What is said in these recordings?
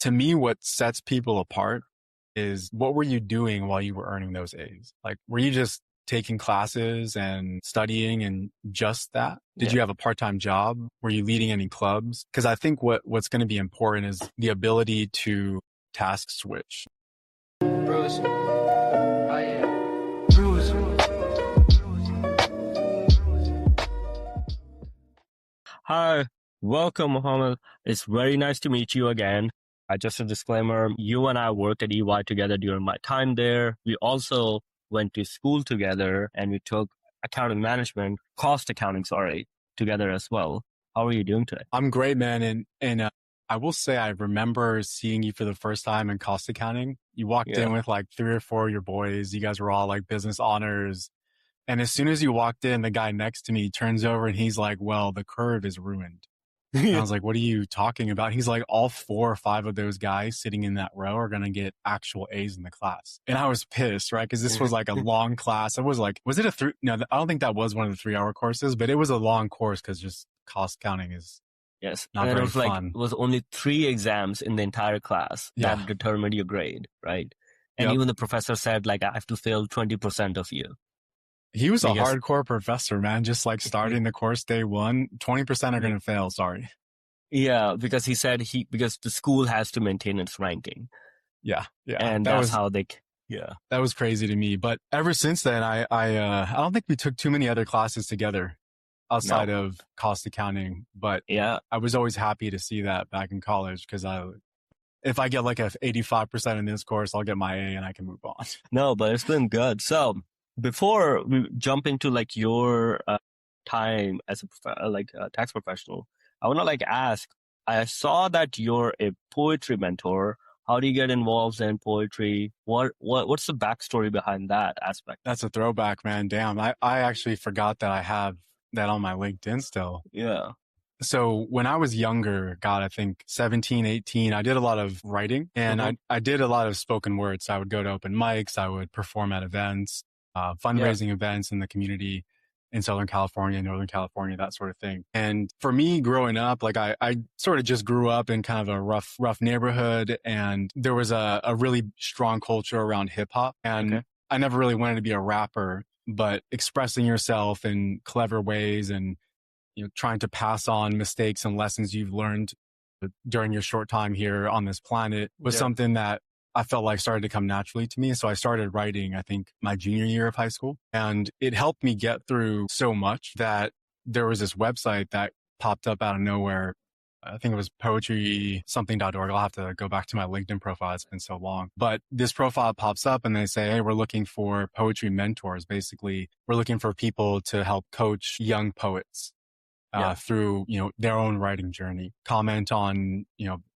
To me, what sets people apart is what were you doing while you were earning those A's? Like, were you just taking classes and studying and just that? Did Yeah. you have a part-time job? Were you leading any clubs? Because I think what's going to be important is the ability to task switch. Bruce. Oh, yeah. Bruce. Hi, welcome, Mohammed. It's very nice to meet you again. Just a disclaimer, you and I worked at EY together during my time there. We also went to school together and we took accounting management, cost accounting, together as well. How are you doing today? I'm great, man. And I will say I remember seeing you for the first time in cost accounting. You walked in with like 3 or 4 of your boys. You guys were all like business honors. And as soon as you walked in, the guy next to me turns over and he's like, well, the curve is ruined. And I was like, what are you talking about? He's like, all 4 or 5 of those guys sitting in that row are going to get actual A's in the class. And I was pissed, right? Because this was like a long class. It was like, was it a 3? No, I don't think that was one of the 3-hour courses, but it was a long course because just cost accounting is not and very it was fun. It was only 3 exams in the entire class that determined your grade, right? And even the professor said, like, I have to fail 20% of you. He was a hardcore professor, man. Just like starting the course day one, 20% are going to fail. Sorry. Yeah, because he said because the school has to maintain its ranking. Yeah. And that's how they. Yeah. That was crazy to me. But ever since then, I don't think we took too many other classes together outside of cost accounting. But I was always happy to see that back in college because if I get like a 85% in this course, I'll get my A and I can move on. No, but it's been good. So before we jump into like your time as a tax professional, I want to like ask, I saw that you're a poetry mentor. How do you get involved in poetry? What's the backstory behind that aspect? That's a throwback, man. Damn. I actually forgot that I have that on my LinkedIn still. Yeah. So when I was younger, God, I think 17, 18, I did a lot of writing and I did a lot of spoken words. So I would go to open mics. I would perform at events, fundraising events in the community in Southern California, Northern California, that sort of thing. And for me growing up, like I sort of just grew up in kind of a rough neighborhood and there was a really strong culture around hip hop. And I never really wanted to be a rapper, but expressing yourself in clever ways and trying to pass on mistakes and lessons you've learned during your short time here on this planet was something that I felt like started to come naturally to me. So I started writing, I think, my junior year of high school. And it helped me get through so much that there was this website that popped up out of nowhere. I think it was poetrysomething.org. I'll have to go back to my LinkedIn profile. It's been so long. But this profile pops up and they say, hey, we're looking for poetry mentors. Basically, we're looking for people to help coach young poets. Through, their own writing journey, comment on,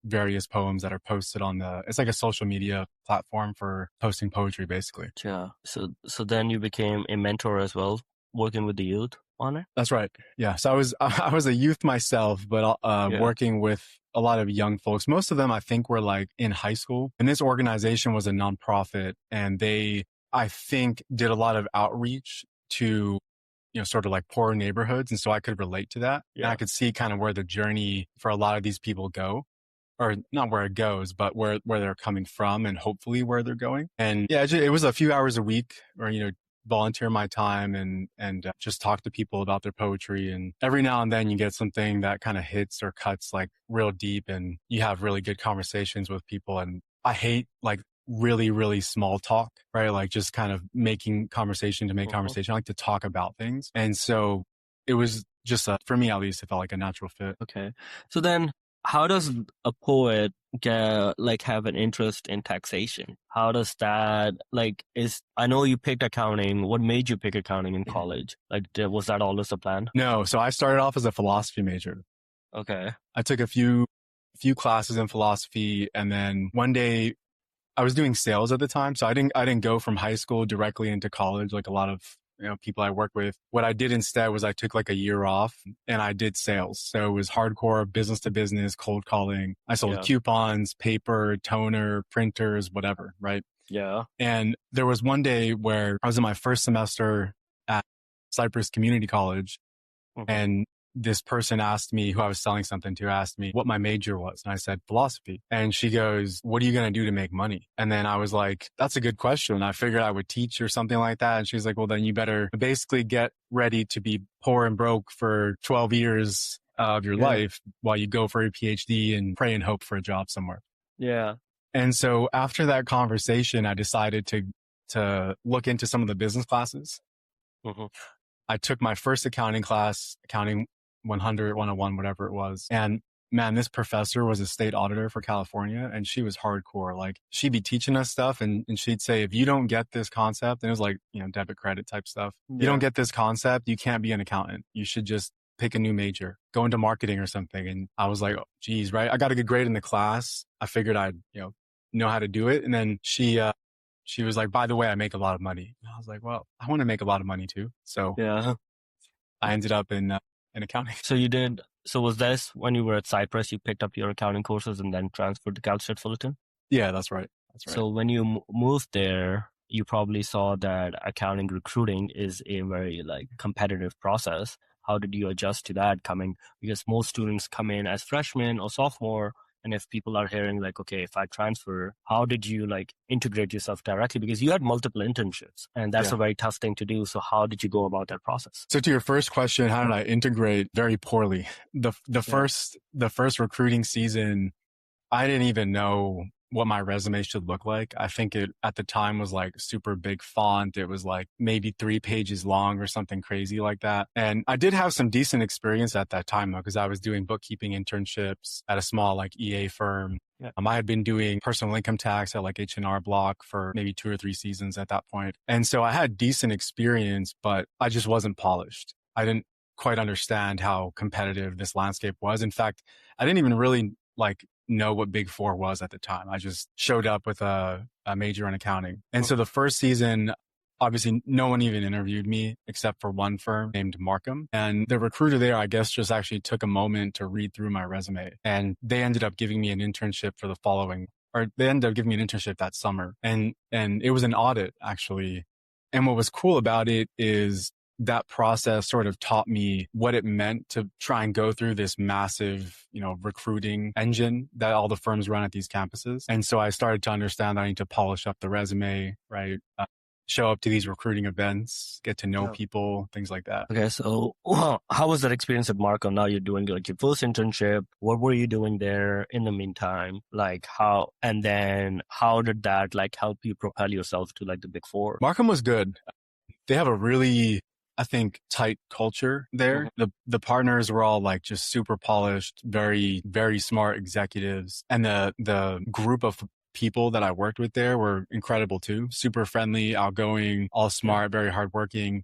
various poems that are posted on it's like a social media platform for posting poetry, basically. Yeah. So then you became a mentor as well, working with the youth on it? That's right. Yeah. So I was a youth myself, but, working with a lot of young folks. Most of them, I think, were like in high school, and this organization was a nonprofit and they, I think, did a lot of outreach to sort of like poor neighborhoods. And so I could relate to that. Yeah. And I could see kind of where the journey for a lot of these people go, or not where it goes, but where they're coming from and hopefully where they're going. And it was a few hours a week or, volunteer my time and just talk to people about their poetry. And every now and then you get something that kind of hits or cuts like real deep and you have really good conversations with people. And I hate like really, really small talk, right? Like just kind of making conversation to make conversation. I like to talk about things. And so it was just, for me at least, it felt like a natural fit. Okay. So then how does a poet have an interest in taxation? How does that, I know you picked accounting. What made you pick accounting in college? Was that always the plan? No. So I started off as a philosophy major. Okay. I took a few classes in philosophy. And then one day, I was doing sales at the time, so I didn't go from high school directly into college like a lot of people I work with. What I did instead was I took like a year off and I did sales. So it was hardcore business to business, cold calling. I sold coupons, paper, toner, printers, whatever, right? Yeah. And there was one day where I was in my first semester at Cypress Community College and this person asked me, who I was selling something to, asked me what my major was. And I said, philosophy. And she goes, what are you going to do to make money? And then I was like, that's a good question. I figured I would teach or something like that. And she's like, well, then you better basically get ready to be poor and broke for 12 years of your life while you go for a PhD and pray and hope for a job somewhere. Yeah. And so after that conversation, I decided to look into some of the business classes. Mm-hmm. I took my first accounting class, accounting 100, 101, whatever it was. And man, this professor was a state auditor for California, and she was hardcore. Like, she'd be teaching us stuff and she'd say, if you don't get this concept, and it was like, debit credit type stuff. Yeah. You don't get this concept, you can't be an accountant. You should just pick a new major, go into marketing or something. And I was like, oh, geez, right? I got a good grade in the class. I figured I'd, know how to do it. And then she was like, by the way, I make a lot of money. And I was like, well, I want to make a lot of money too. So yeah, I ended up in accounting. So was this when you were at Cyprus, you picked up your accounting courses and then transferred to Cal State Fullerton? Yeah, that's right. So when you moved there, you probably saw that accounting recruiting is a very competitive process. How did you adjust to that because most students come in as freshmen or sophomore? And if people are hearing okay, if I transfer, how did you integrate yourself directly? Because you had multiple internships and that's a very tough thing to do. So how did you go about that process? So to your first question, how did I integrate? Very poorly. The first recruiting season, I didn't even know what my resume should look like. I think it at the time was super big font. It was maybe 3 pages long or something crazy like that. And I did have some decent experience at that time though, because I was doing bookkeeping internships at a small EA firm. Yeah. I had been doing personal income tax at H&R Block for maybe 2 or 3 seasons at that point. And so I had decent experience, but I just wasn't polished. I didn't quite understand how competitive this landscape was. In fact, I didn't even really know what Big Four was at the time. I just showed up with a major in accounting. And so the first season, obviously no one even interviewed me except for one firm named Markham. And the recruiter there, I guess, just actually took a moment to read through my resume. And they ended up giving me an internship they ended up giving me an internship that summer. And it was an audit actually. And what was cool about it is that process sort of taught me what it meant to try and go through this massive, recruiting engine that all the firms run at these campuses. And so I started to understand that I need to polish up the resume, right? Show up to these recruiting events, get to know people, things like that. Okay. So how was that experience at Markham? Now you're doing your first internship. What were you doing there in the meantime? How did that help you propel yourself to the Big Four? Markham was good. They have a really, I think, tight culture there. Mm-hmm. The partners were all just super polished, very, very smart executives. And the group of people that I worked with there were incredible too. Super friendly, outgoing, all smart, very hardworking.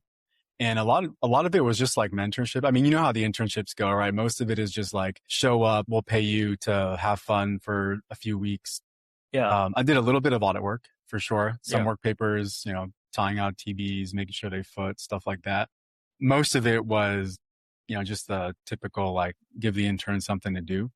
And a lot of it was just mentorship. I mean, you know how the internships go, right? Most of it is just show up, we'll pay you to have fun for a few weeks. Yeah. I did a little bit of audit work for sure. Some work papers, tying out TVs, making sure they foot, stuff like that. Most of it was, just the typical, give the intern something to do.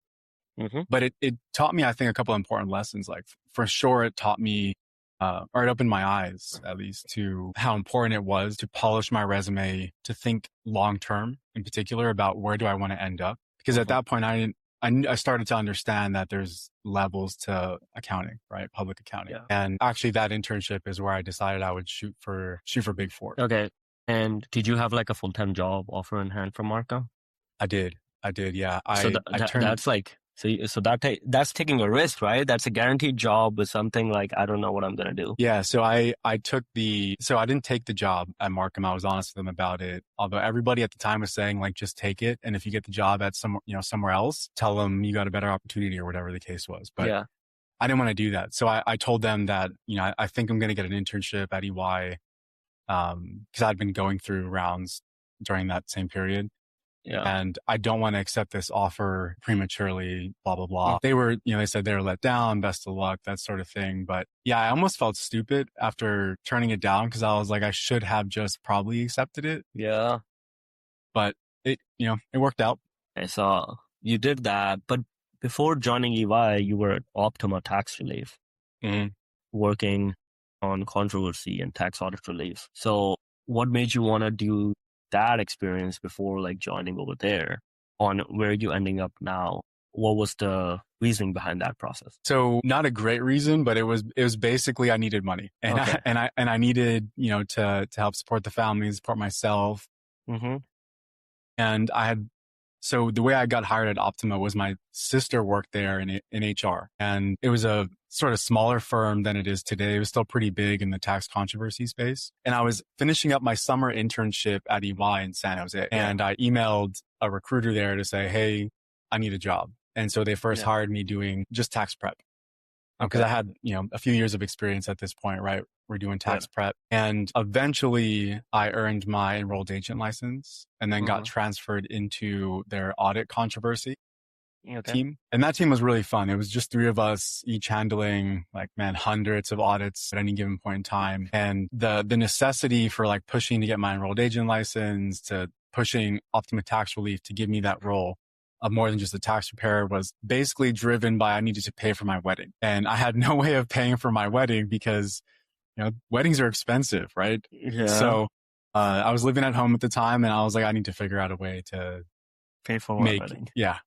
Mm-hmm. But it taught me, I think, a couple of important lessons. For sure, it taught me, or it opened my eyes, at least, to how important it was to polish my resume, to think long-term, in particular, about where do I want to end up? Because at that point, I started to understand that there's levels to accounting, right? Public accounting. Yeah. And actually that internship is where I decided I would shoot for Big Four. Okay. And did you have a full-time job offer in hand from Markham? I did. Yeah. That's taking a risk, right? That's a guaranteed job with something I don't know what I'm going to do. Yeah. So I didn't take the job at Markham. I was honest with them about it. Although everybody at the time was saying just take it. And if you get the job at somewhere else, tell them you got a better opportunity or whatever the case was. But yeah. I didn't want to do that. So I told them that, I think I'm going to get an internship at EY. Cause I'd been going through rounds during that same period. Yeah. And I don't want to accept this offer prematurely, blah, blah, blah. They were, they said they were let down, best of luck, that sort of thing. But yeah, I almost felt stupid after turning it down because I was I should have just probably accepted it. Yeah. But it worked out. I saw you did that. But before joining EY, you were at Optima Tax Relief, working on controversy and tax audit relief. So what made you want to do that experience before like joining over there on where you ending up now? What was the reasoning behind that process? So not a great reason, but it was basically I needed money, and Okay. I needed, to help support the family, support myself. Mm-hmm. And so the way I got hired at Optima was my sister worked there in HR, and it was a sort of smaller firm than it is today. It was still pretty big in the tax controversy space. And I was finishing up my summer internship at EY in San Jose, and I emailed a recruiter there to say, hey, I need a job. And so they first hired me doing just tax prep. Because I had, a few years of experience at this point, right? We're doing tax prep. And eventually I earned my enrolled agent license and then got transferred into their audit controversy team. And that team was really fun. It was just 3 of us each handling hundreds of audits at any given point in time. And the necessity for pushing to get my enrolled agent license, to pushing Optima Tax Relief to give me that role of more than just a tax preparer was basically driven by I needed to pay for my wedding. And I had no way of paying for my wedding because, weddings are expensive, right? Yeah. So I was living at home at the time and I was like, I need to figure out a way to pay for my wedding. Yeah.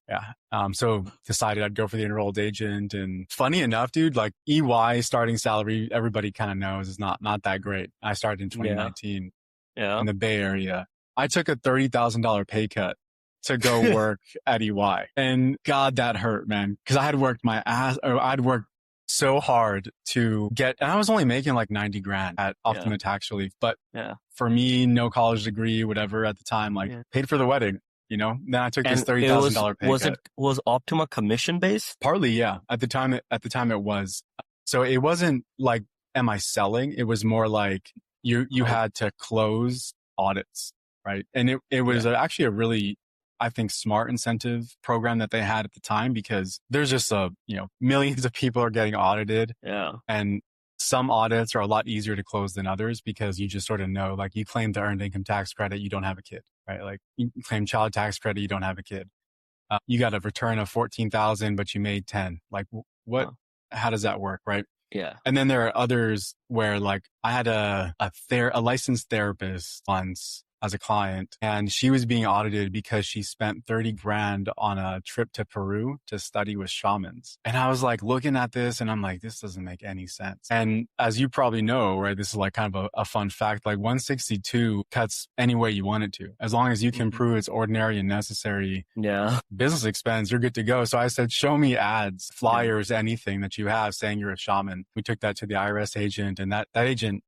So decided I'd go for the enrolled agent. And funny enough, dude, EY starting salary, everybody kind of knows is not that great. I started in 2019 in the Bay Area. I took a $30,000 pay cut to go work at EY. And God, that hurt, man. Cause I had worked I'd worked so hard to get, and I was only making $90 grand at Optima Tax Relief. But for me, no college degree, whatever at the time, paid for the wedding, Then I took this $30,000 pay cut. Was Optima commission based? Partly, yeah. At the time it was. So it wasn't am I selling? It was more you had to close audits, right? And it was actually a really, I think, smart incentive program that they had at the time, because there's just millions of people are getting audited. Yeah. And some audits are a lot easier to close than others because you just sort of know, you claim the earned income tax credit, you don't have a kid, right? You claim child tax credit, you don't have a kid. You got a return of 14,000, but you made 10. How does that work? Right. Yeah. And then there are others where I had a licensed therapist once as a client, and she was being audited because she spent 30 grand on a trip to Peru to study with shamans. And I was looking at this and I'm this doesn't make any sense. And as you probably know, right, this is kind of a fun fact, 162 cuts any way you want it to. As long as you can prove it's ordinary and necessary business expense, you're good to go. So I said, show me ads, flyers, anything that you have saying you're a shaman. We took that to the IRS agent, and that agent,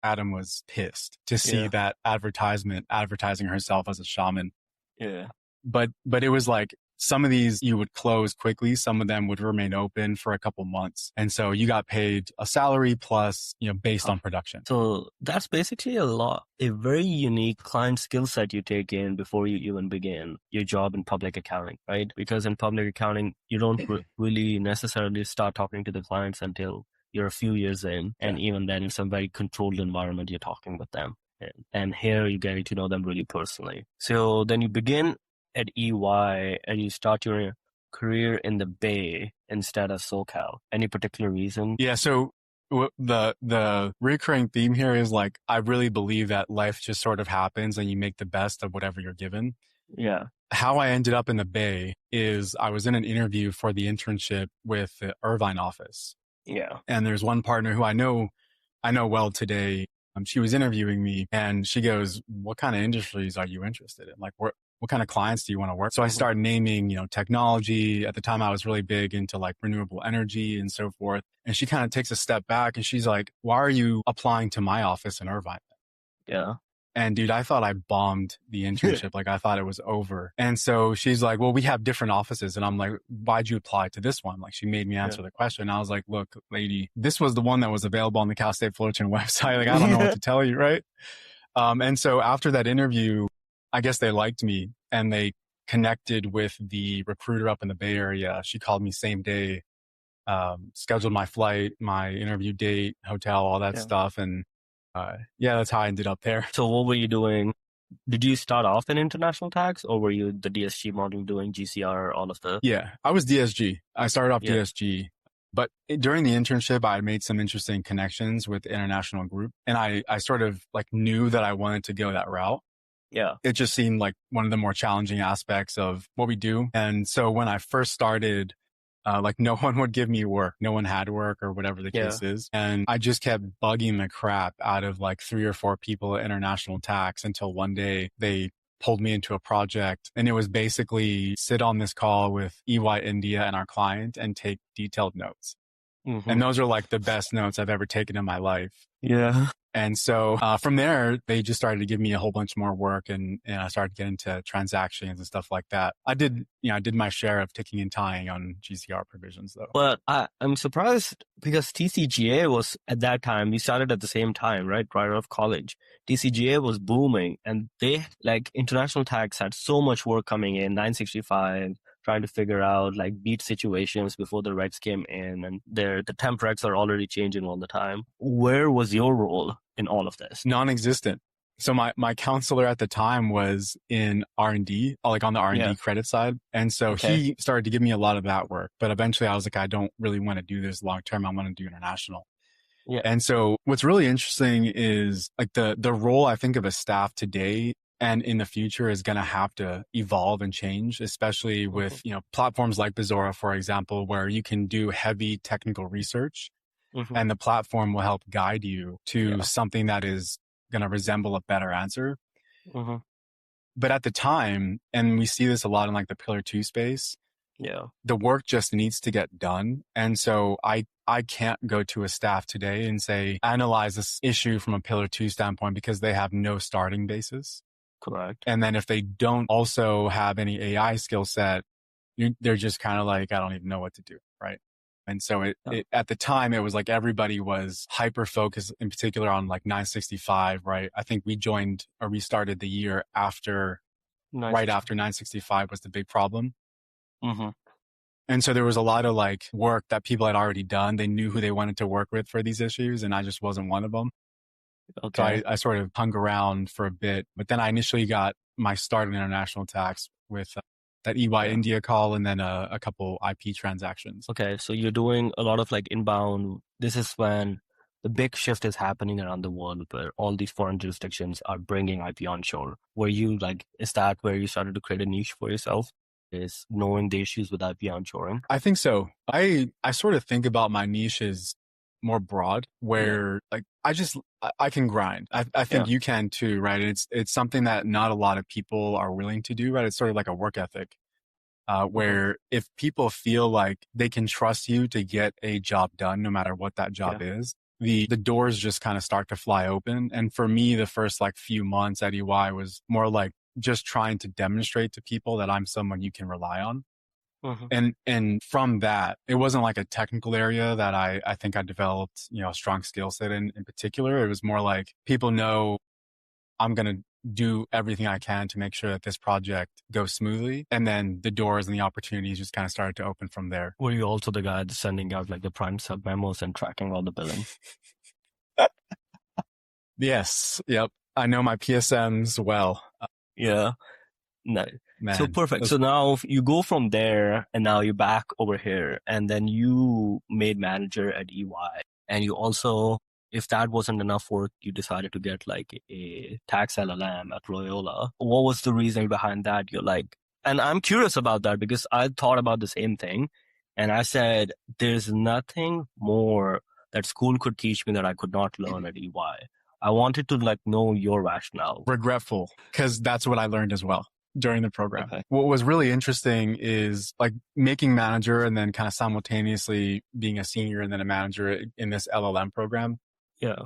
Adam, was pissed to see that advertisement advertising herself as a shaman. Yeah. But it was some of these you would close quickly. Some of them would remain open for a couple months. And so you got paid a salary plus, based on production. So that's basically a very unique client skill set you take in before you even begin your job in public accounting, right? Because in public accounting, you don't really necessarily start talking to the clients until you're a few years in, and even then it's a very controlled environment you're talking with them. And here you're getting to know them really personally. So then you begin at EY and you start your career in the Bay instead of SoCal. Any particular reason? Yeah, so the recurring theme here is I really believe that life just sort of happens and you make the best of whatever you're given. Yeah. How I ended up in the Bay is I was in an interview for the internship with the Irvine office. Yeah. And there's one partner who I know well today. She was interviewing me and she goes, what kind of industries are you interested in? What kind of clients do you want to work? So I started naming, technology. At the time I was really big into renewable energy and so forth. And she kind of takes a step back and she's like, why are you applying to my office in Irvine? Yeah. And dude, I thought I bombed the internship. I thought it was over. And so she's like, well, we have different offices. And I'm like, why'd you apply to this one? She made me answer the question. I was like, look, lady, this was the one that was available on the Cal State Fullerton website. I don't know what to tell you. Right. And so after that interview, I guess they liked me and they connected with the recruiter up in the Bay Area. She called me same day, scheduled my flight, my interview date, hotel, all that stuff. And that's how I ended up there. So what were you doing? Did you start off in international tax, or were you the DSG module doing GCR, all of the? Yeah, I was DSG. I started off DSG, but during the internship, I made some interesting connections with the international group. And I sort of knew that I wanted to go that route. Yeah. It just seemed like one of the more challenging aspects of what we do. And so when I first started, like no one would give me work. No one had work or whatever the case is. And I just kept bugging the crap out of like 3 or 4 people at international tax until one day they pulled me into a project, and it was basically sit on this call with EY India and our client and take detailed notes. Mm-hmm. And those are like the best notes I've ever taken in my life. Yeah. And so from there, they just started to give me a whole bunch more work, and I started getting into transactions and stuff like that. I did my share of ticking and tying on GCR provisions though. But I'm surprised because TCGA was at that time, we started at the same time, right? Right out of college. TCGA was booming, and they like international tax had so much work coming in, 965, trying to figure out like beat situations before the regs came in, and the temp regs are already changing all the time. Where was your role in all of this? Non-existent. So my counselor at the time was in R&D, like on the R&D credit side. And so he started to give me a lot of that work. But eventually I was like, I don't really want to do this long term. I want to do international. Yeah. And so what's really interesting is like the role I think of a staff today and in the future is going to have to evolve and change, especially with, platforms like Bizora, for example, where you can do heavy technical research and the platform will help guide you to something that is going to resemble a better answer. But at the time, and we see this a lot in like the Pillar 2 space, the work just needs to get done. And so I can't go to a staff today and say, analyze this issue from a Pillar 2 standpoint because they have no starting basis. Correct. And then if they don't also have any AI skill set, they're just kind of like, I don't even know what to do. Right. And so it at the time, it was like everybody was hyper focused in particular on like 965, right? I think we started the year right after 965 was the big problem. And so there was a lot of like work that people had already done. They knew who they wanted to work with for these issues, and I just wasn't one of them. Okay. So I sort of hung around for a bit, but then I initially got my start in international tax with that EY India call and then a couple IP transactions. Okay. So you're doing a lot of like inbound. This is when the big shift is happening around the world where all these foreign jurisdictions are bringing IP onshore. Is that where you started to create a niche for yourself? Is knowing the issues with IP onshoring? I think so. I sort of think about my niche as more broad where like I can grind. I think you can too, right? It's something that not a lot of people are willing to do, right? It's sort of like a work ethic where if people feel like they can trust you to get a job done, no matter what that job is, the doors just kind of start to fly open. And for me, the first like few months at EY was more like just trying to demonstrate to people that I'm someone you can rely on. And from that, it wasn't like a technical area that I think I developed, a strong skill set in particular. It was more like people know I'm going to do everything I can to make sure that this project goes smoothly. And then the doors and the opportunities just kind of started to open from there. Were you also the guy sending out like the prime sub memos and tracking all the billing? Yes. Yep. I know my PSMs well. Yeah. No. Man, so perfect. So now you go from there and now you're back over here and then you made manager at EY and you also, if that wasn't enough work, you decided to get like a tax LLM at Loyola. What was the reason behind that? You're like, and I'm curious about that because I thought about the same thing and I said, there's nothing more that school could teach me that I could not learn at EY. I wanted to like know your rationale. Regretful, because that's what I learned as well during the program. Okay. What was really interesting is like making manager and then kind of simultaneously being a senior and then a manager in this LLM program. Yeah.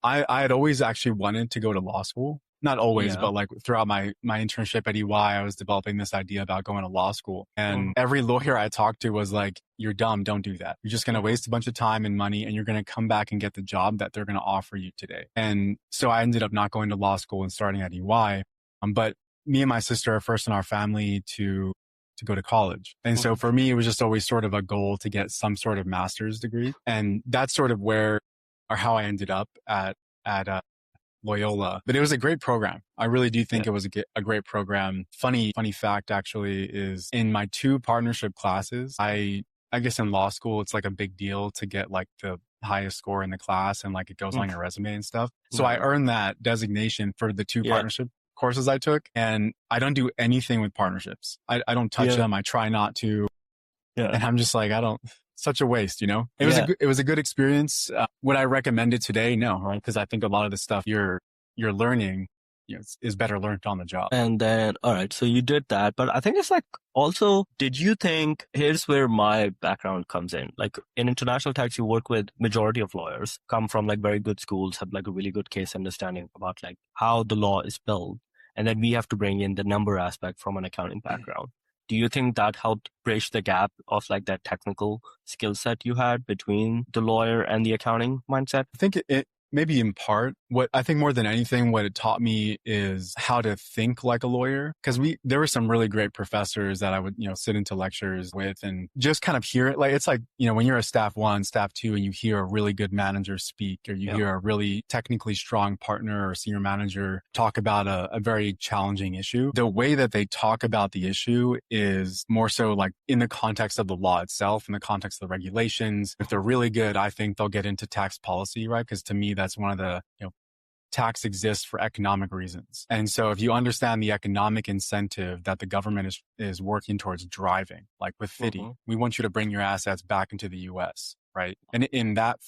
I had always actually wanted to go to law school. Not always, but like throughout my internship at EY, I was developing this idea about going to law school. And every lawyer I talked to was like, you're dumb. Don't do that. You're just going to waste a bunch of time and money and you're going to come back and get the job that they're going to offer you today. And so I ended up not going to law school and starting at EY. But me and my sister are first in our family to go to college. And so for me, it was just always sort of a goal to get some sort of master's degree. And that's sort of how I ended up at Loyola. But it was a great program. I really do think it was a great program. Funny fact actually is in my 2 partnership classes, I guess in law school, it's like a big deal to get like the highest score in the class and like it goes on your resume and stuff. So I earned that designation for the 2 partnership courses I took, and I don't do anything with partnerships. I don't touch them. I try not to. Yeah. And I'm just like, such a waste, It was a good experience. Would I recommend it today? No, right? Because I think a lot of the stuff you're learning, is better learned on the job. And then, all right, so you did that, but I think it's like also, did you think, here's where my background comes in. Like in international tax, you work with majority of lawyers, come from like very good schools, have like a really good case understanding about like how the law is built. And then we have to bring in the number aspect from an accounting background. Do you think that helped bridge the gap of like that technical skill set you had between the lawyer and the accounting mindset? I think it maybe in part, what I think more than anything, what it taught me is how to think like a lawyer. Because there were some really great professors that I would, sit into lectures with and just kind of hear it. Like, it's like, when you're a staff 1, staff 2, and you hear a really good manager speak, or you hear a really technically strong partner or senior manager talk about a very challenging issue. The way that they talk about the issue is more so like in the context of the law itself, in the context of the regulations. If they're really good, I think they'll get into tax policy, right? Because to me, that's one of the, tax exists for economic reasons. And so if you understand the economic incentive that the government is working towards driving, like with FDII, we want you to bring your assets back into the US, right? And in that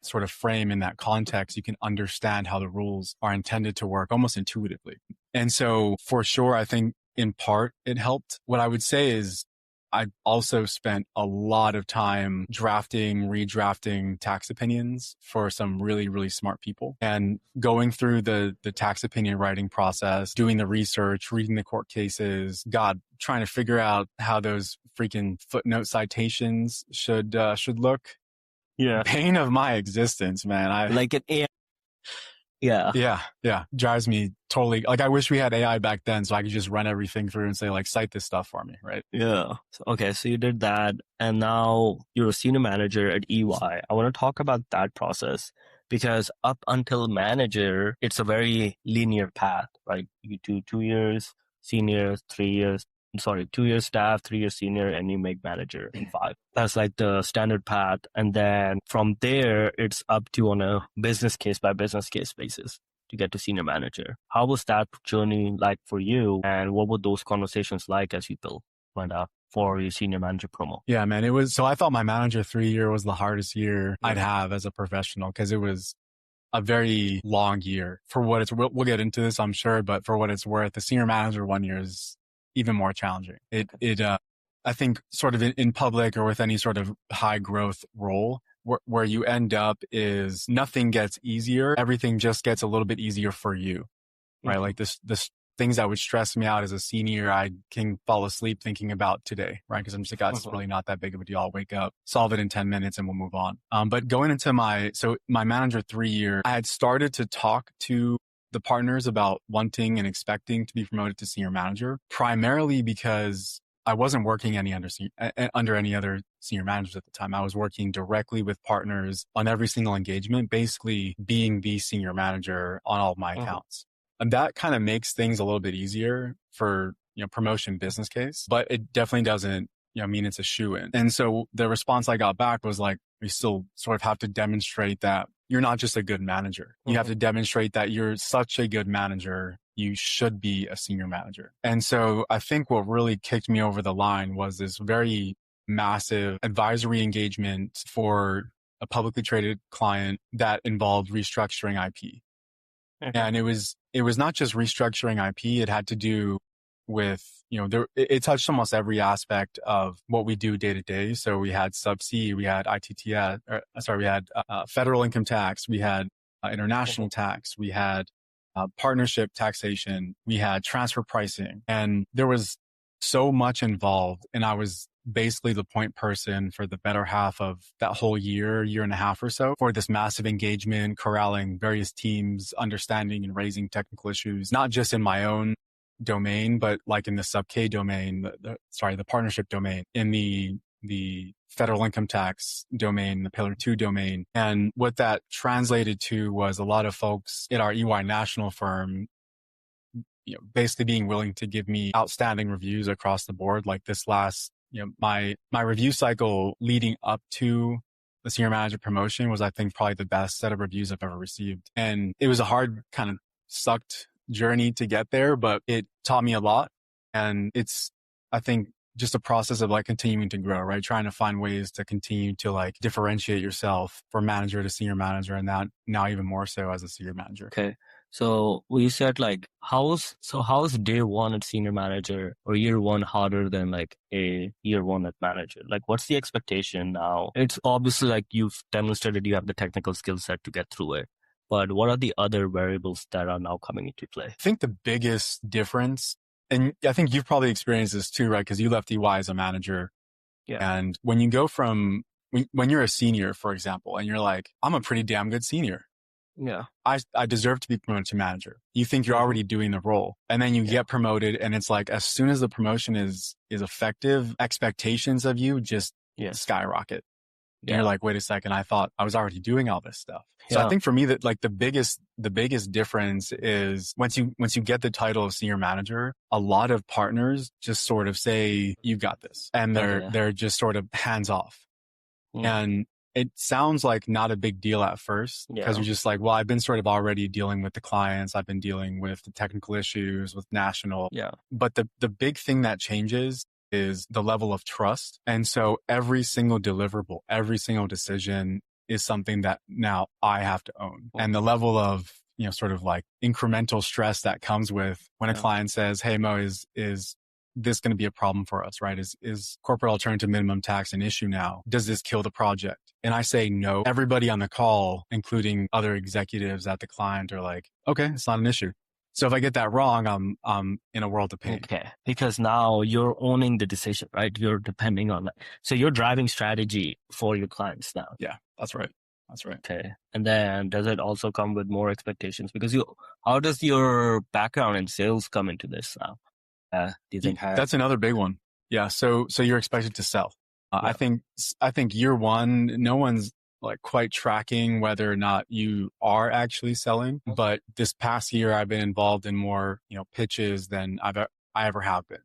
sort of frame, in that context, you can understand how the rules are intended to work almost intuitively. And so for sure, I think in part it helped. What I would say is I also spent a lot of time redrafting tax opinions for some really, really smart people, and going through the tax opinion writing process, doing the research, reading the court cases, trying to figure out how those freaking footnote citations should look. Yeah. Pain of my existence, man. Like an AI. Yeah. Yeah. Drives me totally. Like, I wish we had AI back then so I could just run everything through and say, like, cite this stuff for me, right? Yeah. Okay. So you did that, and now you're a senior manager at EY. I want to talk about that process, because up until manager, it's a very linear path, right? You do 2 years, senior, 3 years. 2 years staff, 3 years senior, and you make manager in 5. That's like the standard path. And then from there, it's up to on a business case by business case basis to get to senior manager. How was that journey like for you? And what were those conversations like as you went up for your senior manager promo? Yeah, man, it was. So I thought my manager 3 year was the hardest year I'd have as a professional, because it was a very long year. For what it's, we'll get into this, I'm sure, but for what it's worth, the senior manager 1 year is even more challenging. I think sort of in public or with any sort of high growth role, where you end up is nothing gets easier. Everything just gets a little bit easier for you, right? Like this things that would stress me out as a senior, I can fall asleep thinking about today, right? Because I'm just like, it's really not that big of a deal. I'll wake up, solve it in 10 minutes, and we'll move on. But going into my manager 3 year, I had started to talk to the partners about wanting and expecting to be promoted to senior manager, primarily because I wasn't working under any other senior managers at the time. I was working directly with partners on every single engagement, basically being the senior manager on all of my accounts. And that kind of makes things a little bit easier for, promotion business case, but it definitely doesn't, mean it's a shoo-in. And so the response I got back was like, we still sort of have to demonstrate that you're not just a good manager. You have to demonstrate that you're such a good manager, you should be a senior manager. And so I think what really kicked me over the line was this very massive advisory engagement for a publicly traded client that involved restructuring IP. And it was not just restructuring IP. It had to do with, it touched almost every aspect of what we do day to day. So we had Sub-C, we had we had federal income tax, we had international tax, we had partnership taxation, we had transfer pricing, and there was so much involved. And I was basically the point person for the better half of that whole year and a half or so for this massive engagement, corralling various teams, understanding and raising technical issues, not just in my own domain, but like in the Sub-K domain, the partnership domain, in the federal income tax domain, the Pillar 2 domain. And what that translated to was a lot of folks at our EY national firm, basically being willing to give me outstanding reviews across the board. Like this last, my review cycle leading up to the senior manager promotion was, I think, probably the best set of reviews I've ever received. And it was a hard kind of sucked journey to get there, but it taught me a lot. And it's, I think, just a process of like continuing to grow, right? Trying to find ways to continue to like differentiate yourself from manager to senior manager, and that now even more so as a senior manager. Okay. So we said like, how's day one at senior manager or year one harder than like a year one at manager? Like, what's the expectation now? It's obviously like you've demonstrated you have the technical skill set to get through it, but what are the other variables that are now coming into play? I think the biggest difference, and I think you've probably experienced this too, right? Because you left EY as a manager. Yeah. And when you go from, when you're a senior, for example, and you're like, I'm a pretty damn good senior. Yeah. I deserve to be promoted to manager. You think you're already doing the role, and then you get promoted, and it's like, as soon as the promotion is effective, expectations of you just skyrocket. And you're like, wait a second, I thought I was already doing all this stuff. So I think for me that like the biggest difference is once you get the title of senior manager, a lot of partners just sort of say, you got this. And they're just sort of hands off. And it sounds like not a big deal at first because you're just like, well, I've been sort of already dealing with the clients. I've been dealing with the technical issues with national. Yeah. But the big thing that changes is the level of trust. And so every single deliverable, every single decision is something that now I have to own. And the level of, sort of like incremental stress that comes with when a client says, hey, Mo, is this going to be a problem for us, right? Is corporate alternative minimum tax an issue now? Does this kill the project? And I say no. Everybody on the call, including other executives at the client, are like, okay, it's not an issue. So if I get that wrong, I'm in a world of pain. Okay. Because now you're owning the decision, right? You're depending on that. So you're driving strategy for your clients now. Yeah, that's right. That's right. Okay. And then does it also come with more expectations? Because how does your background in sales come into this now? Do you think that's another big one? Yeah. So you're expected to sell. I think year one, no one's like quite tracking whether or not you are actually selling. But this past year, I've been involved in more, pitches than I ever have been.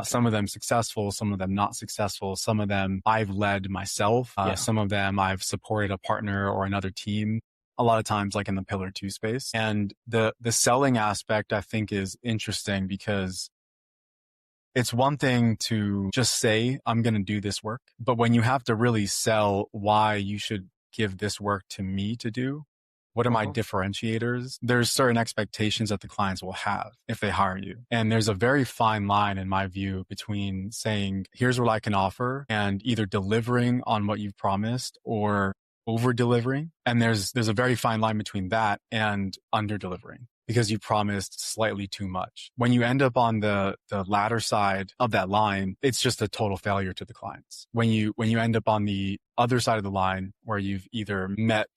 Some of them successful, some of them not successful. Some of them I've led myself. Some of them I've supported a partner or another team. A lot of times like in the pillar 2 space. And the selling aspect I think is interesting because it's one thing to just say, I'm going to do this work. But when you have to really sell why you should give this work to me to do, what are my differentiators? There's certain expectations that the clients will have if they hire you. And there's a very fine line, in my view, between saying, here's what I can offer, and either delivering on what you've promised or over delivering. And there's a very fine line between that and under delivering, because you promised slightly too much. When you end up on the latter side of that line, it's just a total failure to the clients. When you end up on the other side of the line where you've either met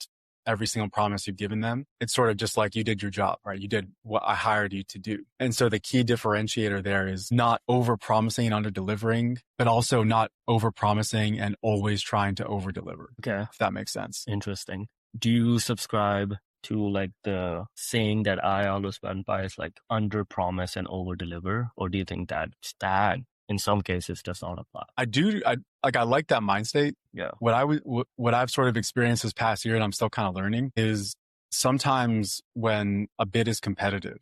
every single promise you've given them, it's sort of just like you did your job, right? You did what I hired you to do. And so the key differentiator there is not over promising and under delivering, but also not over promising and always trying to over deliver. Okay. If that makes sense. Interesting. Do you subscribe to like the saying that I always went by is like under promise and over deliver? Or do you think that in some cases does not apply? I do. I like that mind state. Yeah. What I've sort of experienced this past year, and I'm still kind of learning, is sometimes when a bid is competitive,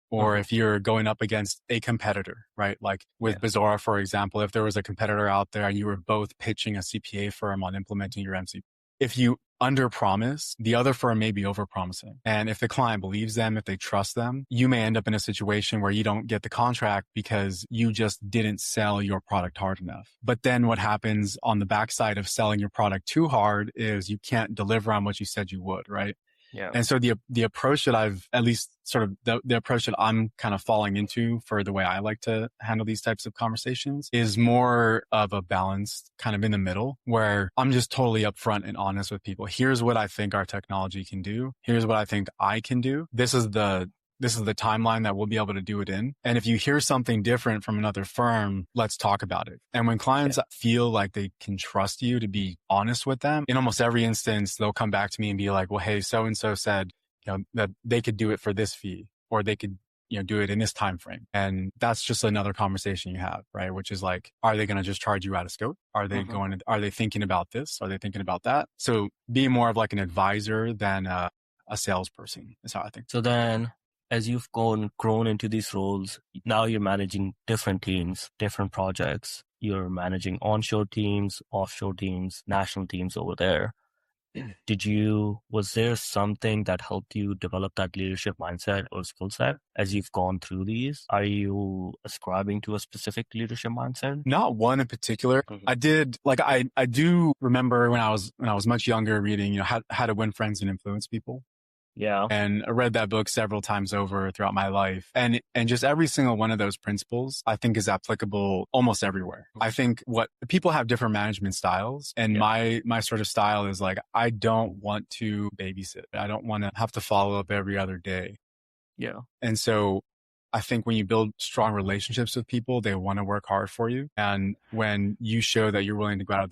or if you're going up against a competitor, right? Like with Bizarra, for example, if there was a competitor out there and you were both pitching a CPA firm on implementing your MC, if you under promise, the other firm may be over promising. And if the client believes them, if they trust them, you may end up in a situation where you don't get the contract because you just didn't sell your product hard enough. But then what happens on the backside of selling your product too hard is you can't deliver on what you said you would, right? Yeah. And so the approach that I've, at least sort of the approach that I'm kind of falling into for the way I like to handle these types of conversations is more of a balanced kind of in the middle, where I'm just totally upfront and honest with people. Here's what I think our technology can do. Here's what I think I can do. This is the timeline that we'll be able to do it in. And if you hear something different from another firm, let's talk about it. And when clients feel like they can trust you to be honest with them, in almost every instance, they'll come back to me and be like, well, hey, so-and-so said, that they could do it for this fee, or they could, do it in this time frame. And that's just another conversation you have, right? Which is like, are they going to just charge you out of scope? Are they are they thinking about this? Are they thinking about that? So being more of like an advisor than a salesperson is how I think. So then as you've grown into these roles, now you're managing different teams, different projects. You're managing onshore teams, offshore teams, national teams over there. Was there something that helped you develop that leadership mindset or skill set as you've gone through these? Are you ascribing to a specific leadership mindset? Not one in particular. I did, I do remember when I was much younger reading, how to win friends and influence people. Yeah. And I read that book several times over throughout my life. And just every single one of those principles, I think, is applicable almost everywhere. I think people have different management styles. And my sort of style is like, I don't want to babysit. I don't want to have to follow up every other day. Yeah. And so I think when you build strong relationships with people, they want to work hard for you. And when you show that you're willing to go out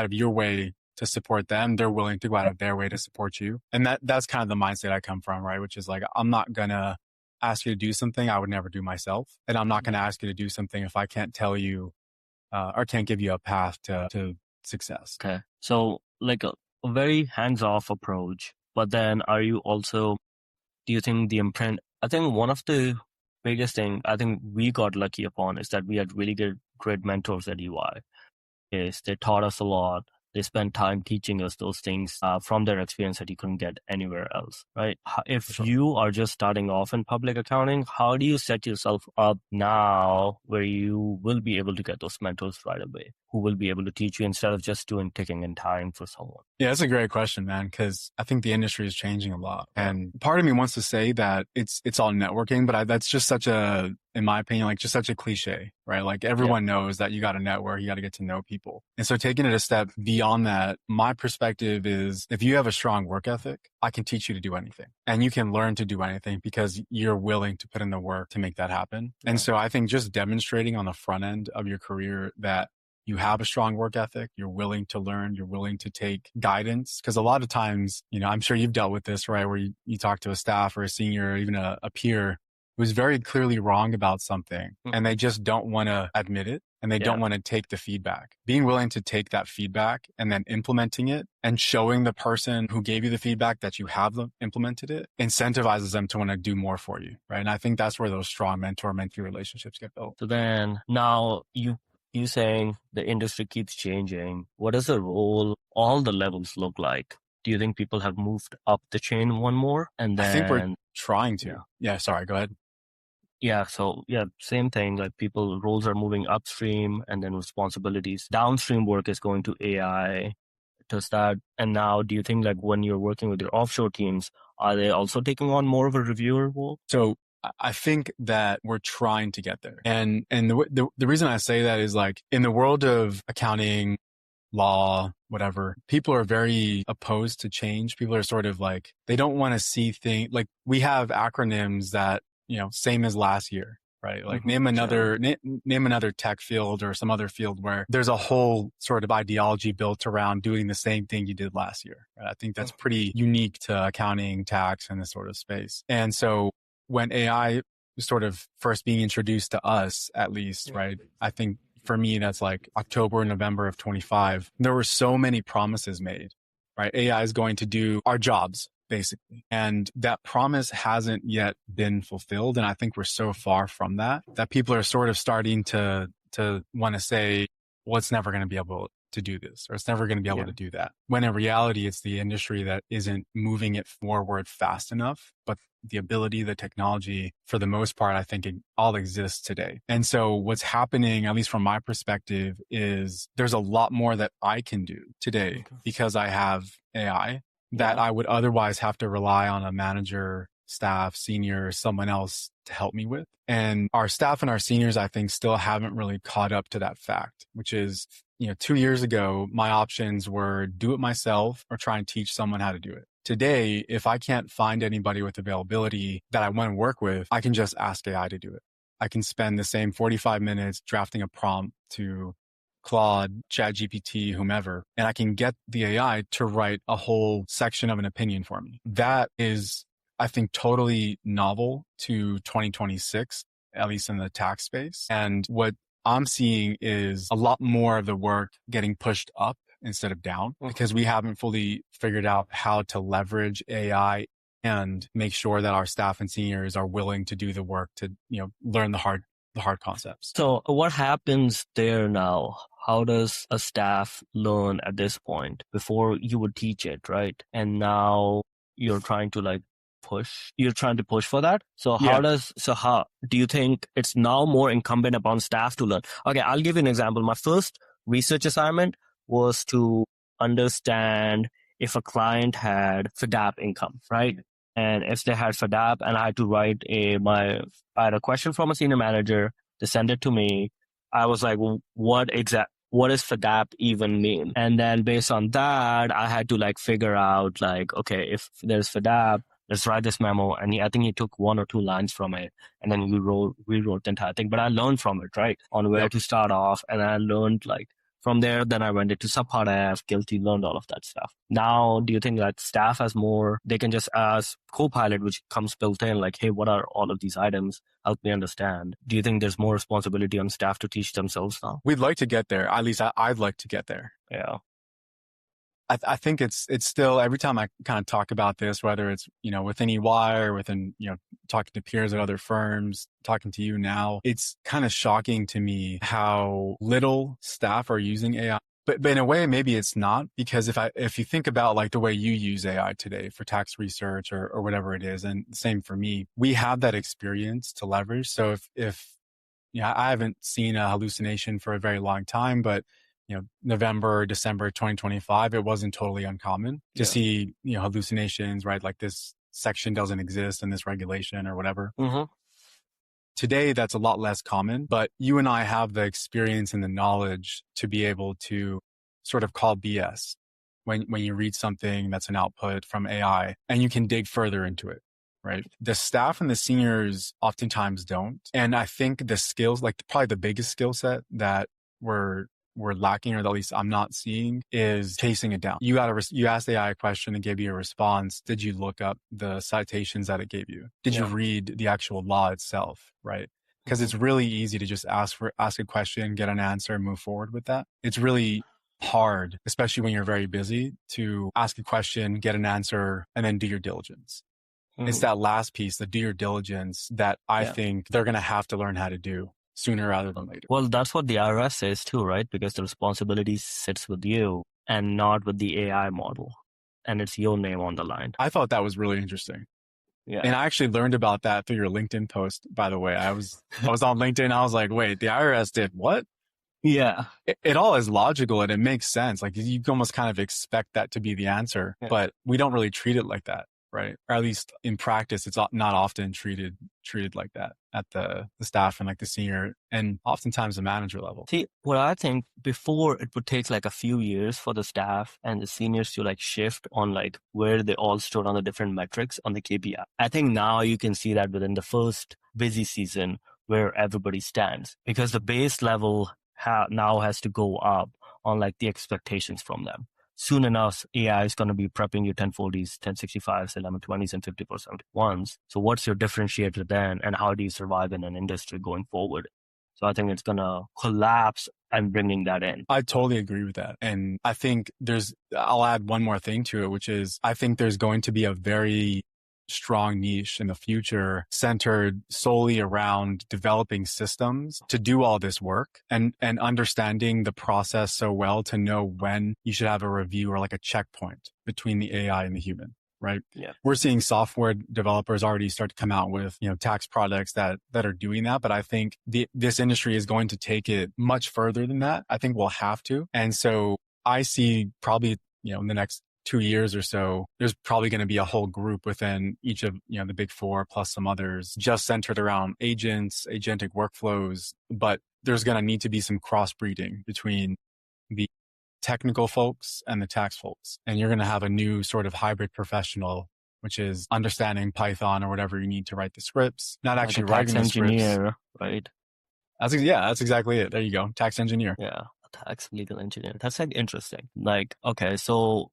of your way to support them, they're willing to go out of their way to support you. And that's kind of the mindset I come from, right? Which is like, I'm not going to ask you to do something I would never do myself. And I'm not going to ask you to do something if I can't tell you or can't give you a path to success. Okay. So like a very hands-off approach, but then do you think the imprint, I think one of the biggest thing I think we got lucky upon is that we had really great mentors at EY. Is they taught us a lot. They spend time teaching us those things from their experience that you couldn't get anywhere else, right? If you are just starting off in public accounting, how do you set yourself up now where you will be able to get those mentors right away, who will be able to teach you instead of just doing ticking and tying for someone? Yeah, that's a great question, man, because I think the industry is changing a lot. And part of me wants to say that it's all networking, but that's just in my opinion, like just such a cliche, right? Like everyone knows that you got to network, you got to get to know people. And so taking it a step beyond that, my perspective is if you have a strong work ethic, I can teach you to do anything and you can learn to do anything because you're willing to put in the work to make that happen. And so I think just demonstrating on the front end of your career that you have a strong work ethic, you're willing to learn, you're willing to take guidance. Because a lot of times, I'm sure you've dealt with this, right? Where you talk to a staff or a senior, or even a peer who's very clearly wrong about something and they just don't want to admit it and they don't want to take the feedback. Being willing to take that feedback and then implementing it and showing the person who gave you the feedback that you have implemented it incentivizes them to want to do more for you, right? And I think that's where those strong mentor-mentee relationships get built. So then now you saying the industry keeps changing. What does the role, all the levels look like? Do you think people have moved up the chain one more? And then I think we're trying to. Yeah, sorry, go ahead. Yeah. So same thing. Like roles are moving upstream and then responsibilities. Downstream work is going to AI. Does that, and now do you think like when you're working with your offshore teams, are they also taking on more of a reviewer role? So I think that we're trying to get there. And the reason I say that is like in the world of accounting, law, whatever, people are very opposed to change. People are sort of like, they don't want to see things like we have acronyms that, same as last year, right? Like name another tech field or some other field where there's a whole sort of ideology built around doing the same thing you did last year. Right? I think that's pretty unique to accounting, tax, and this sort of space. And so when AI was sort of first being introduced to us, at least, right? I think for me, that's like October, November of 25. There were so many promises made, right? AI is going to do our jobs, basically. And that promise hasn't yet been fulfilled. And I think we're so far from that people are sort of starting to want to say, well, it's never going to be able to do this, or it's never going to be able to do that. When in reality, it's the industry that isn't moving it forward fast enough, but the ability, the technology, for the most part, I think it all exists today. And so what's happening, at least from my perspective, is there's a lot more that I can do today because I have AI that I would otherwise have to rely on a manager, staff, senior, someone else to help me with. And our staff and our seniors, I think, still haven't really caught up to that fact, which is, 2 years ago, my options were do it myself or try and teach someone how to do it. Today, if I can't find anybody with availability that I want to work with, I can just ask AI to do it. I can spend the same 45 minutes drafting a prompt to Claude, ChatGPT, whomever, and I can get the AI to write a whole section of an opinion for me. That is, I think, totally novel to 2026, at least in the tax space. And what I'm seeing is a lot more of the work getting pushed up instead of down because we haven't fully figured out how to leverage AI and make sure that our staff and seniors are willing to do the work to, learn the hard concepts. So what happens there now? How does a staff learn at this point? Before you would teach it, right? And now you're trying to push for that. So how do you think it's now more incumbent upon staff to learn? Okay, I'll give you an example. My first research assignment was to understand if a client had FDAP income, right? And if they had FDAP, and I had to write I had a question from a senior manager, they sent it to me. I was like, what does FDAP even mean? And then based on that, I had to figure out okay, if there's FDAP, let's write this memo. And I think he took 1 or 2 lines from it, and then we rewrote the entire thing. But I learned from it, right? On where to start off. And I learned from there, then I went into subpart F, guilty, learned all of that stuff. Now, do you think that staff has more, they can just ask Copilot, which comes built in, hey, what are all of these items? Help me understand. Do you think there's more responsibility on staff to teach themselves now? We'd like to get there. At least I'd like to get there. Yeah. I think it's still, every time I kind of talk about this, whether it's, within EY or within, talking to peers at other firms, talking to you now, it's kind of shocking to me how little staff are using AI. But in a way, maybe it's not, because if you think about the way you use AI today for tax research or whatever it is, and same for me, we have that experience to leverage. So if I haven't seen a hallucination for a very long time, but November, December 2025, it wasn't totally uncommon to see, hallucinations, right? This section doesn't exist in this regulation or whatever. Mm-hmm. Today, that's a lot less common, but you and I have the experience and the knowledge to be able to sort of call BS when you read something that's an output from AI, and you can dig further into it, right? The staff and the seniors oftentimes don't. And I think the skills, probably the biggest skill set that we're lacking, or at least I'm not seeing, is chasing it down. You asked AI a question and gave you a response. Did you look up the citations that it gave you? Did you read the actual law itself, right? Because it's really easy to just ask a question, get an answer, and move forward with that. It's really hard, especially when you're very busy, to ask a question, get an answer, and then do your diligence. It's that last piece, the do your diligence, that I think they're going to have to learn how to do sooner rather than later. Well, that's what the IRS says too, right? Because the responsibility sits with you and not with the AI model. And it's your name on the line. I thought that was really interesting. Yeah. And I actually learned about that through your LinkedIn post, by the way. I was on LinkedIn. I was like, wait, the IRS did what? Yeah. It all is logical and it makes sense. You almost kind of expect that to be the answer, but we don't really treat it like that, right? Or at least in practice, it's not often treated like that at the staff and the senior and oftentimes the manager level. See, what I think, before it would take a few years for the staff and the seniors to shift on where they all stood on the different metrics on the KPI. I think now you can see that within the first busy season where everybody stands, because the base level now has to go up on the expectations from them. Soon enough, AI is going to be prepping you 1040s, 1065s, 1120s, and 5471s. So what's your differentiator then, and how do you survive in an industry going forward? So I think it's going to collapse and bringing that in. I totally agree with that. And I think I'll add one more thing to it, which is I think there's going to be a very strong niche in the future centered solely around developing systems to do all this work and understanding the process so well to know when you should have a review or a checkpoint between the AI and the human, right? Yeah. We're seeing software developers already start to come out with, tax products that are doing that. But I think this industry is going to take it much further than that. I think we'll have to. And so I see probably, in the next 2 years or so, there's probably going to be a whole group within each of, the big four plus some others just centered around agents, agentic workflows. But there's going to need to be some crossbreeding between the technical folks and the tax folks. And you're going to have a new sort of hybrid professional, which is understanding Python or whatever you need to write the scripts, not actually writing the scripts. Tax engineer, right? That's exactly it. There you go. Tax engineer. Yeah. Tax legal engineer. That's interesting. Okay, so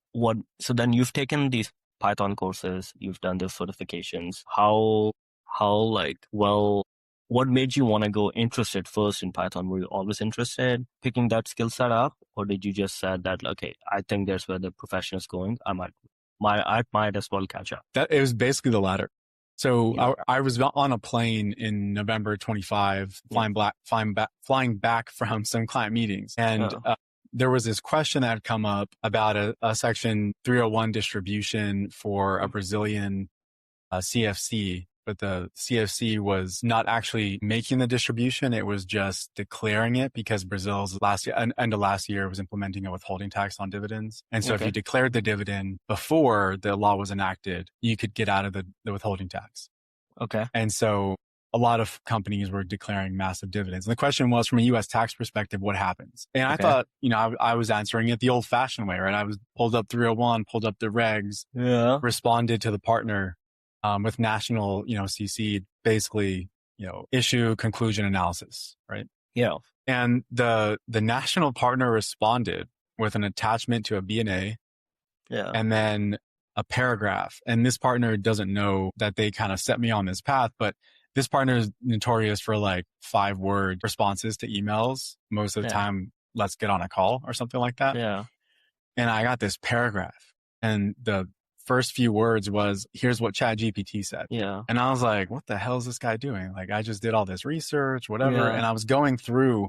then you've taken these Python courses, you've done those certifications. What made you want to go interested first in Python? Were you always interested picking that skill set up? Or did you just say that, okay, I think that's where the profession is going, I might I might as well catch up. It was basically the latter. So I was on a plane in November 25, flying back from some client meetings. And there was this question that had come up about a Section 301 distribution for a Brazilian CFC, but the CFC was not actually making the distribution. It was just declaring it because Brazil's end of last year was implementing a withholding tax on dividends. And so if you declared the dividend before the law was enacted, you could get out of the withholding tax. Okay. And so a lot of companies were declaring massive dividends. And the question was, from a U.S. tax perspective, what happens? And I thought, I was answering it the old fashioned way, right? I was pulled up 301, pulled up the regs, responded to the partner, with national, CC, basically, issue, conclusion, analysis, right? Yeah. And the national partner responded with an attachment to a B&A, and then a paragraph. And this partner doesn't know that they kind of set me on this path, but this partner is notorious for like 5-word responses to emails. Most of the time, let's get on a call or something like that. Yeah. And I got this paragraph, and the first few words was, here's what ChatGPT said. Yeah. And I was like, what the hell is this guy doing? Like, I just did all this research, whatever. And I was going through,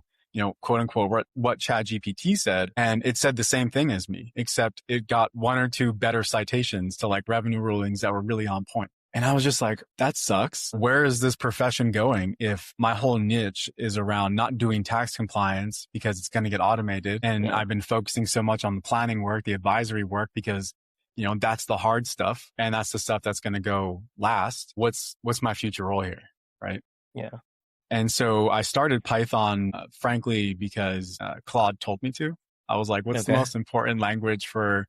quote unquote, what ChatGPT said. And it said the same thing as me, except it got 1 or 2 better citations to like revenue rulings that were really on point. And I was just like, that sucks. Where is this profession going if my whole niche is around not doing tax compliance because it's going to get automated? And I've been focusing so much on the planning work, the advisory work, because that's the hard stuff. And that's the stuff that's going to go last. What's my future role here? Right. Yeah. And so I started Python, frankly, because Claude told me to. I was like, what's the most important language for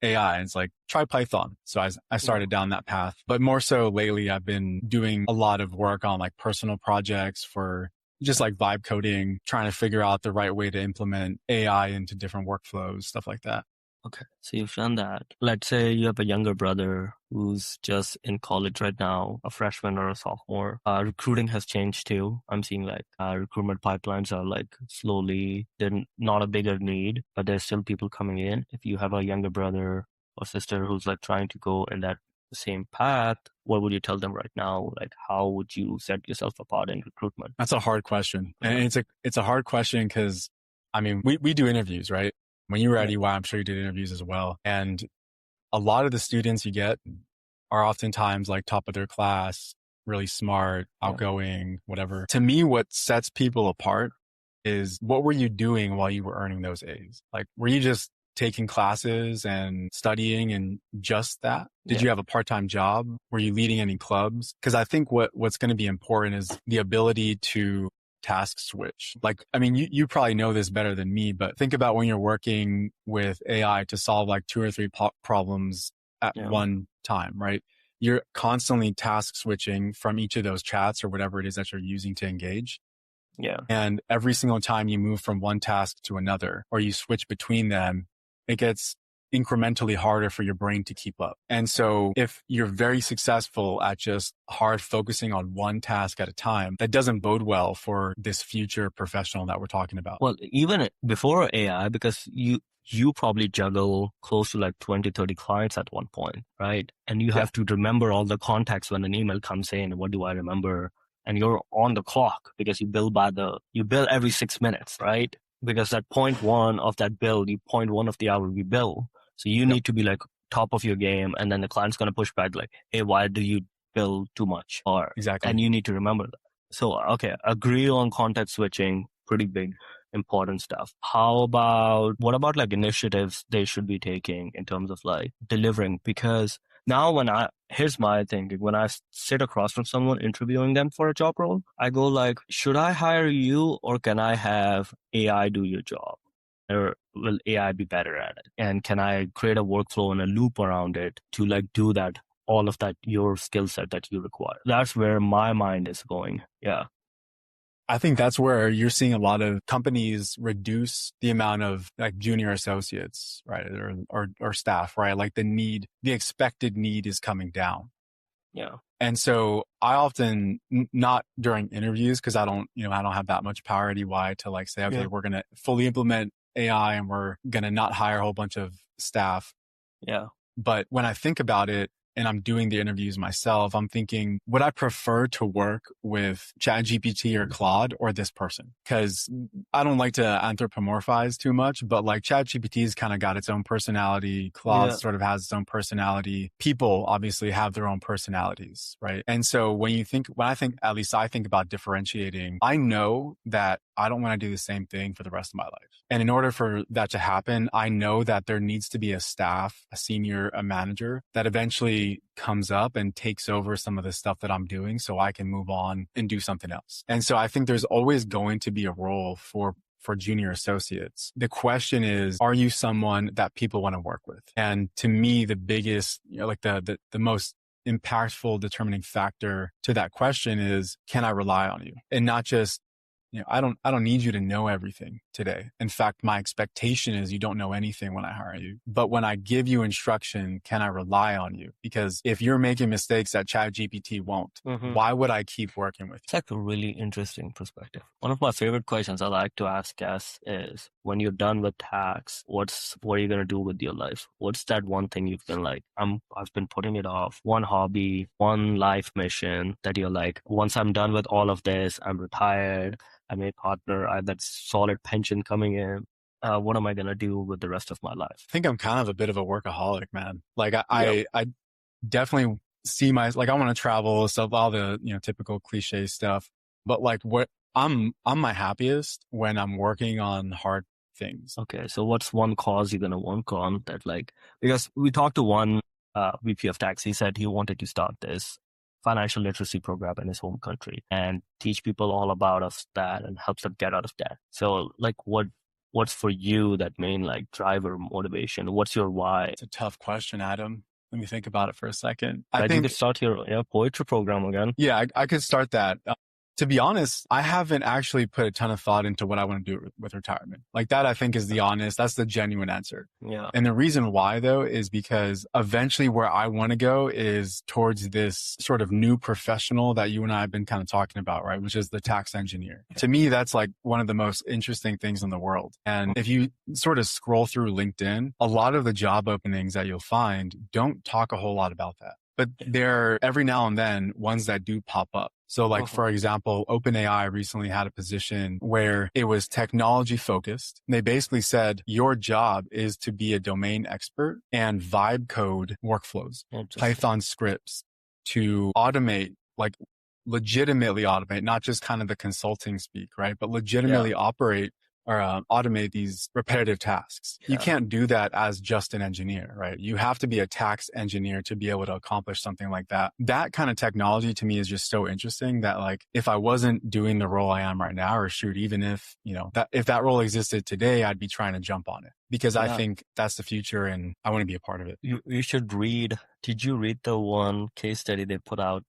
AI? And it's like, try Python. So I started down that path. But more so lately, I've been doing a lot of work on like personal projects for just like vibe coding, trying to figure out the right way to implement AI into different workflows, stuff like that. Okay. So you've done that. Let's say you have a younger brother who's just in college right now, a freshman or a sophomore. Recruiting has changed too. I'm seeing like recruitment pipelines are like slowly, they're not a bigger need, but there's still people coming in. If you have a younger brother or sister who's like trying to go in that same path, what would you tell them right now? Like, how would you set yourself apart in recruitment? That's a hard question. And it's a hard question because, we do interviews, right? When you were at EY, I'm sure you did interviews as well. And a lot of the students you get are oftentimes like top of their class, really smart, outgoing, whatever. To me, what sets people apart is, what were you doing while you were earning those A's? Like, were you just taking classes and studying and just that? Did you have a part-time job? Were you leading any clubs? Because I think what's going to be important is the ability to task switch. Like, you probably know this better than me, but think about when you're working with AI to solve like 2 or 3 problems at one time, right? You're constantly task switching from each of those chats or whatever it is that you're using to engage. Yeah. And every single time you move from one task to another, or you switch between them, it gets incrementally harder for your brain to keep up. And so if you're very successful at just hard focusing on one task at a time, that doesn't bode well for this future professional that we're talking about. Well, even before AI, because you probably juggle close to like 20, 30 clients at one point, right? And you have to remember all the contacts when an email comes in. What do I remember? And you're on the clock because you bill every 6 minutes, right? Because at point 1 of that bill, point 1 of the hour we bill. So you need to be like top of your game, and then the client's going to push back like, hey, why do you bill too much? And you need to remember that. So, okay, agree on contact switching, pretty big, important stuff. What about like initiatives they should be taking in terms of like delivering? Because now here's my thinking, when I sit across from someone interviewing them for a job role, I go like, should I hire you or can I have AI do your job? Or will AI be better at it? And can I create a workflow and a loop around it to like do that, all of that, your skill set that you require? That's where my mind is going. Yeah. I think that's where you're seeing a lot of companies reduce the amount of like junior associates, right? Or staff, right? Like the expected need is coming down. Yeah. And so I often, not during interviews, because I don't have that much power at EY to like say, okay, we're going to fully implement AI and we're going to not hire a whole bunch of staff. Yeah. But when I think about it, and I'm doing the interviews myself, I'm thinking, would I prefer to work with ChatGPT or Claude or this person? Because I don't like to anthropomorphize too much, but like ChatGPT's kind of got its own personality. Claude sort of has its own personality. People obviously have their own personalities, right? And so when I think about differentiating, I know that I don't want to do the same thing for the rest of my life. And in order for that to happen, I know that there needs to be a staff, a senior, a manager that eventually comes up and takes over some of the stuff that I'm doing so I can move on and do something else. And so I think there's always going to be a role for junior associates. The question is, are you someone that people want to work with? And to me, the biggest, like the most impactful determining factor to that question is, can I rely on you? And not just, I don't need you to know everything today. In fact, my expectation is you don't know anything when I hire you. But when I give you instruction, can I rely on you? Because if you're making mistakes that ChatGPT won't, why would I keep working with you? It's like a really interesting perspective. One of my favorite questions I like to ask guests is, when you're done with tax, what are you going to do with your life? What's that one thing you've been like, I've been putting it off, one hobby, one life mission that you're like, once I'm done with all of this, I'm retired, I'm a partner, I have that solid pension coming in. What am I going to do with the rest of my life? I think I'm kind of a bit of a workaholic, man. Like I definitely see I want to travel, stuff, all the, typical cliche stuff. But like I'm my happiest when I'm working on hard things. Okay. So what's one cause you're going to work on that, like, because we talked to one VP of tax, he said he wanted to start this financial literacy program in his home country and teach people all about that and help them get out of debt. So like what's for you that main like driver motivation? What's your why? It's a tough question, Adam. Let me think about it for a second. I think you could start your poetry program again. Yeah, I could start that. To be honest, I haven't actually put a ton of thought into what I want to do with retirement. Like that, I think is that's the genuine answer. Yeah. And the reason why though, is because eventually where I want to go is towards this sort of new professional that you and I have been kind of talking about, right? Which is the tax engineer. To me, that's like one of the most interesting things in the world. And if you sort of scroll through LinkedIn, a lot of the job openings that you'll find don't talk a whole lot about that. But there are every now and then ones that do pop up. So like, for example, OpenAI recently had a position where it was technology focused. They basically said your job is to be a domain expert and vibe code workflows, Python scripts to automate, like legitimately automate, not just kind of the consulting speak, right? But legitimately operate or automate these repetitive tasks. You can't do that as just an engineer, right? You have to be a tax engineer to be able to accomplish something like that. That kind of technology to me is just so interesting that like, if I wasn't doing the role I am right now, or shoot, even if, if that role existed today, I'd be trying to jump on it because I think that's the future and I want to be a part of it. You should read. Did you read the one case study they put out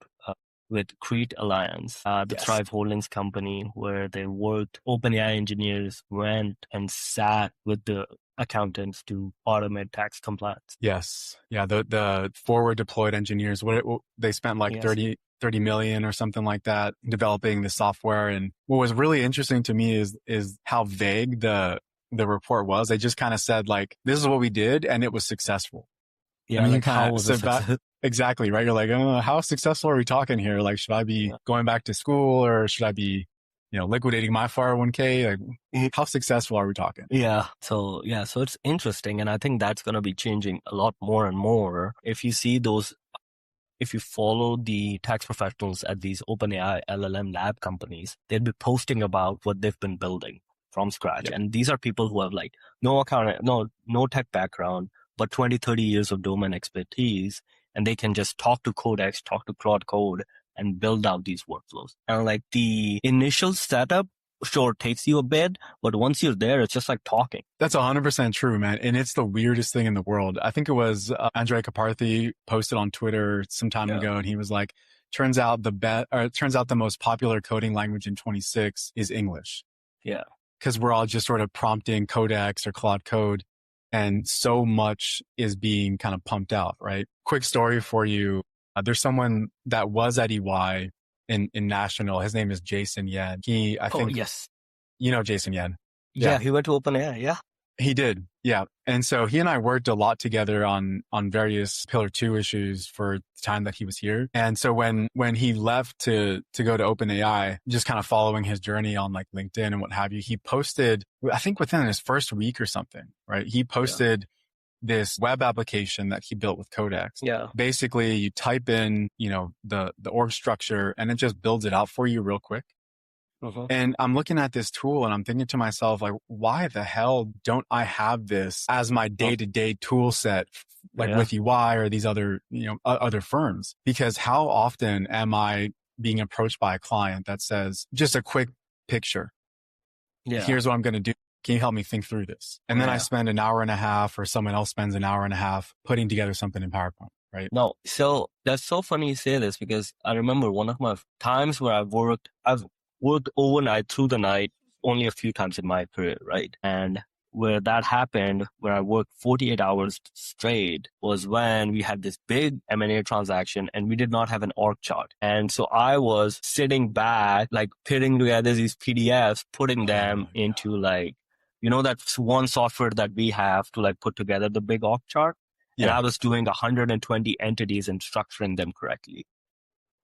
with Crete Alliance, the Thrive Holdings company, where they worked, OpenAI engineers went and sat with the accountants to automate tax compliance? Yes. Yeah. The forward deployed engineers, they spent like 30 million or something like that developing the software. And what was really interesting to me is how vague the report was. They just kind of said like, this is what we did and it was successful. Yeah, like how was it successful? Exactly, right? You're like, how successful are we talking here? Like, should I be going back to school or should I be, liquidating my 401k? Like, how successful are we talking? Yeah. So it's interesting. And I think that's going to be changing a lot more and more. If you follow the tax professionals at these OpenAI LLM lab companies, they'd be posting about what they've been building from scratch. Yep. And these are people who have like no tech background, but 20, 30 years of domain expertise. And they can just talk to Codex, talk to Claude Code, and build out these workflows. And like the initial setup, sure, takes you a bit, but once you're there, it's just like talking. That's 100% true, man. And it's the weirdest thing in the world. I think it was Andrej Karpathy posted on Twitter some time ago, and he was like, turns out the most popular coding language in 26 is English. Yeah. Because we're all just sort of prompting Codex or Claude Code. And so much is being kind of pumped out, right? Quick story for you. There's someone that was at EY in National. His name is Jason Yen. I think, yes. You know Jason Yen. Yeah, he went to OpenAI, yeah. He did. Yeah. And so he and I worked a lot together on various Pillar 2 issues for the time that he was here. And so when he left to go to OpenAI, just kind of following his journey on like LinkedIn and what have you, he posted, I think within his first week or something, right? He posted this web application that he built with Codex. Yeah. Basically you type in, the org structure and it just builds it out for you real quick. And I'm looking at this tool and I'm thinking to myself, like, why the hell don't I have this as my day-to-day tool set, like with UI or these other, other firms? Because how often am I being approached by a client that says, just a quick picture. Yeah. Here's what I'm going to do. Can you help me think through this? And then I spend an hour and a half or someone else spends an hour and a half putting together something in PowerPoint. Right. No. So that's so funny you say this because I remember one of my times where I've worked overnight through the night only a few times in my career, right? And where that happened, where I worked 48 hours straight, was when we had this big M&A transaction and we did not have an org chart. And so I was sitting back, like putting together these PDFs, putting them into like, that's one software that we have to like put together the big org chart. Yeah. And I was doing 120 entities and structuring them correctly.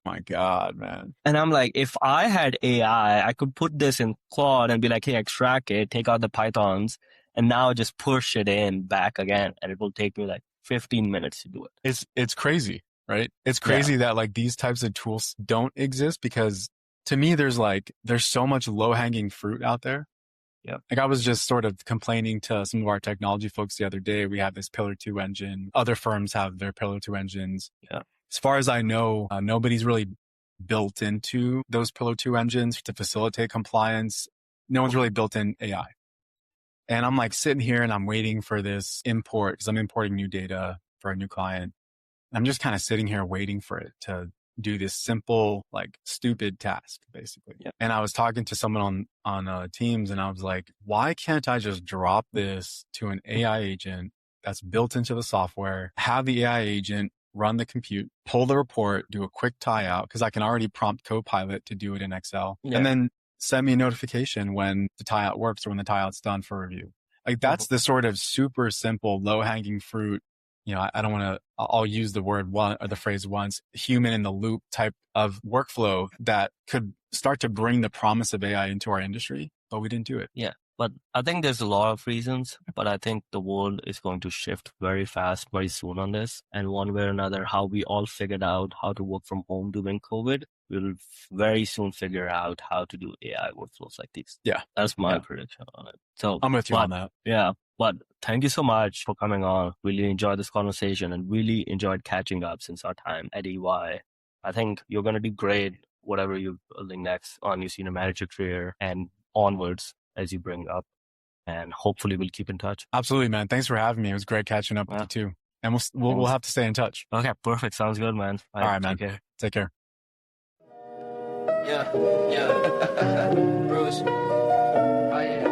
My God, man. And I'm like, if I had AI, I could put this in Claude and be like, hey, extract it, take out the Pythons, and now just push it in back again. And it will take me like 15 minutes to do it. It's crazy, right? It's crazy that like these types of tools don't exist because to me, there's so much low hanging fruit out there. Yeah. Like I was just sort of complaining to some of our technology folks the other day. We have this Pillar 2 engine. Other firms have their Pillar 2 engines. Yeah. As far as I know, nobody's really built into those Pillar 2 engines to facilitate compliance. No one's really built in AI. And I'm like sitting here and I'm waiting for this import because I'm importing new data for a new client. I'm just kind of sitting here waiting for it to do this simple, like stupid task, basically. Yeah. And I was talking to someone on Teams and I was like, why can't I just drop this to an AI agent that's built into the software, have the AI agent run the compute, pull the report, do a quick tie out because I can already prompt Copilot to do it in Excel and then send me a notification when the tie out works or when the tie out's done for review. Like that's the sort of super simple, low hanging fruit. I don't want to, I'll use the word one or the phrase once, human in the loop type of workflow that could start to bring the promise of AI into our industry, but we didn't do it. Yeah. But I think there's a lot of reasons, but I think the world is going to shift very fast, very soon on this. And one way or another, how we all figured out how to work from home during COVID, we'll very soon figure out how to do AI workflows like these. Yeah. That's my prediction on it. So I'm with you on that. Yeah. But thank you so much for coming on. Really enjoyed this conversation and really enjoyed catching up since our time at EY. I think you're going to do great, whatever you're building next on your senior manager career and onwards as you bring up. And hopefully we'll keep in touch. Absolutely, man. Thanks for having me. It was great catching up with you too. And we'll have to stay in touch. Okay, perfect. Sounds good, man. All right, man. Take care. Yeah. Bruce. Oh, yeah.